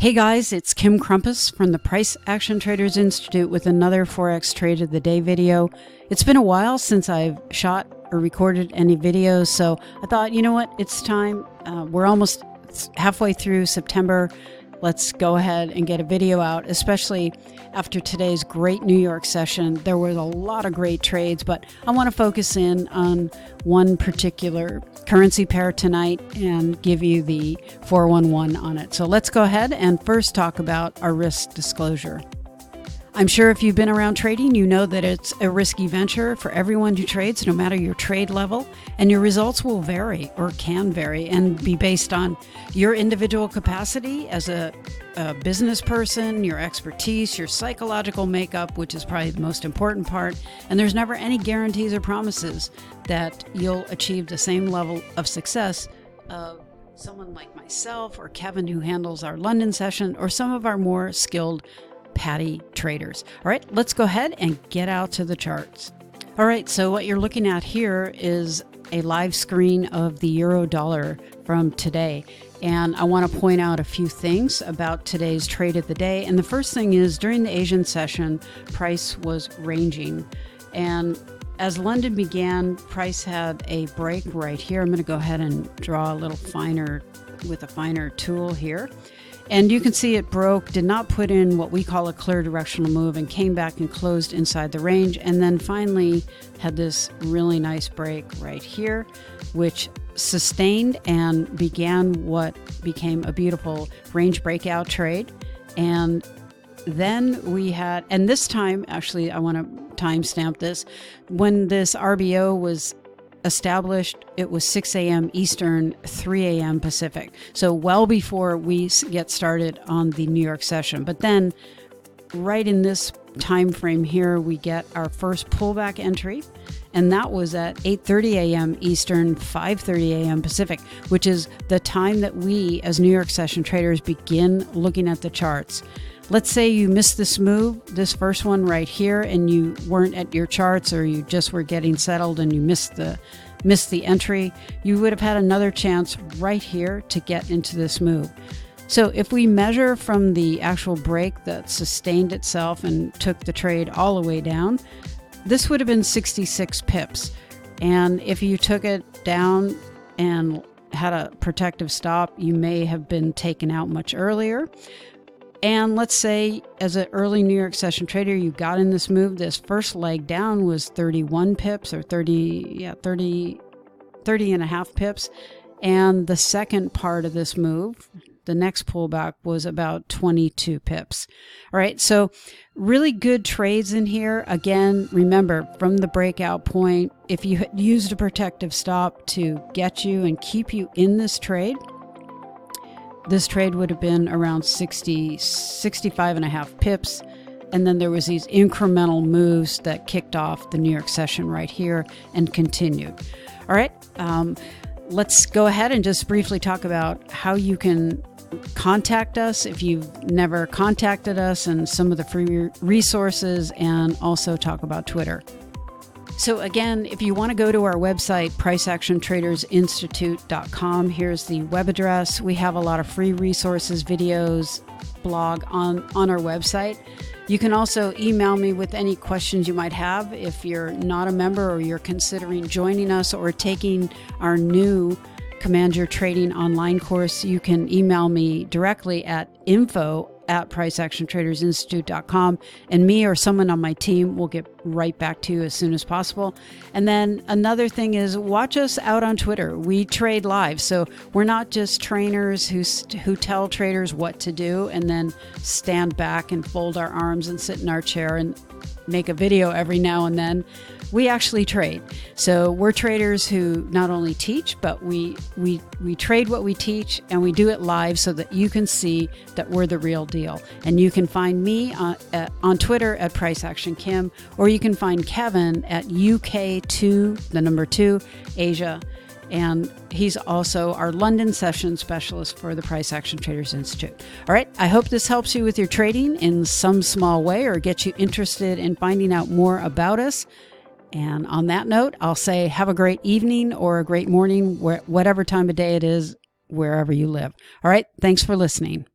Hey guys, it's Kim Crumpus from the Price Action Traders Institute with another Forex Trade of the Day video. It's been a while since I've shot or recorded any videos, so I thought, you know what, it's time. We're almost halfway through September. Let's go ahead and get a video out, especially after today's great New York session. There was a lot of great trades, but I want to focus in on one particular currency pair tonight and give you the 411 on it. So let's go ahead and first talk about our risk disclosure. I'm sure if you've been around trading, you know that it's a risky venture for everyone who trades, no matter your trade level, and your results will vary or can vary and be based on your individual capacity as a business person, your expertise, your psychological makeup, which is probably the most important part. And there's never any guarantees or promises that you'll achieve the same level of success of someone like myself or Kevin, who handles our London session, or some of our more skilled patty traders. All right, let's go ahead and get out to the charts. All right, so what you're looking at here is a live screen of the euro dollar from today. And I want to point out a few things about today's trade of the day. And the first thing is, during the Asian session, price was ranging. And as London began, price had a break right here. I'm going to go ahead and draw a little finer with a finer tool here. And you can see it broke, did not put in what we call a clear directional move, and came back and closed inside the range, and then finally had this really nice break right here, which sustained and began what became a beautiful range breakout trade. And then we had, and this time, actually, I want to timestamp this, when this RBO was established, it was 6 a.m. Eastern, 3 a.m. Pacific. So well before we get started on the New York session. But then right in this time frame here, we get our first pullback entry. And that was at 8:30 a.m. Eastern, 5:30 a.m. Pacific, which is the time that we as New York session traders begin looking at the charts. Let's say you missed this move, this first one right here, and you weren't at your charts, or you just were getting settled and you missed the entry. You would have had another chance right here to get into this move. So if we measure from the actual break that sustained itself and took the trade all the way down, this would have been 66 pips. And if you took it down and had a protective stop, you may have been taken out much earlier. And let's say as an early New York session trader, you got in this move, this first leg down was 31 pips or 30 and a half pips. And the second part of this move, the next pullback, was about 22 pips. All right, so really good trades in here. Again, remember, from the breakout point, if you had used a protective stop to get you and keep you in this trade would have been around 65 and a half pips. And then there was these incremental moves that kicked off the New York session right here and continued. All right, let's go ahead and just briefly talk about how you can contact us if you've never contacted us, and some of the free resources, and also talk about Twitter. So again, if you want to go to our website, priceactiontradersinstitute.com, here's the web address. We have a lot of free resources, videos, blog on our website. You can also email me with any questions you might have. If you're not a member, or you're considering joining us or taking our new Command Your Trading online course, you can email me directly at info@priceactiontradersinstitute.com, and me or someone on my team will get right back to you as soon as possible. And then another thing is, watch us out on Twitter. We trade live, so we're not just trainers who tell traders what to do and then stand back and fold our arms and sit in our chair and make a video every now and then. We actually trade. So we're traders who not only teach, but we trade what we teach, and we do it live so that you can see that we're the real deal. And you can find me on Twitter at PriceActionKim, or you can find Kevin at UK2, the number 2, Asia. And he's also our London session specialist for the Price Action Traders Institute. All right, I hope this helps you with your trading in some small way, or gets you interested in finding out more about us. And on that note, I'll say have a great evening or a great morning, whatever time of day it is, wherever you live. All right, thanks for listening.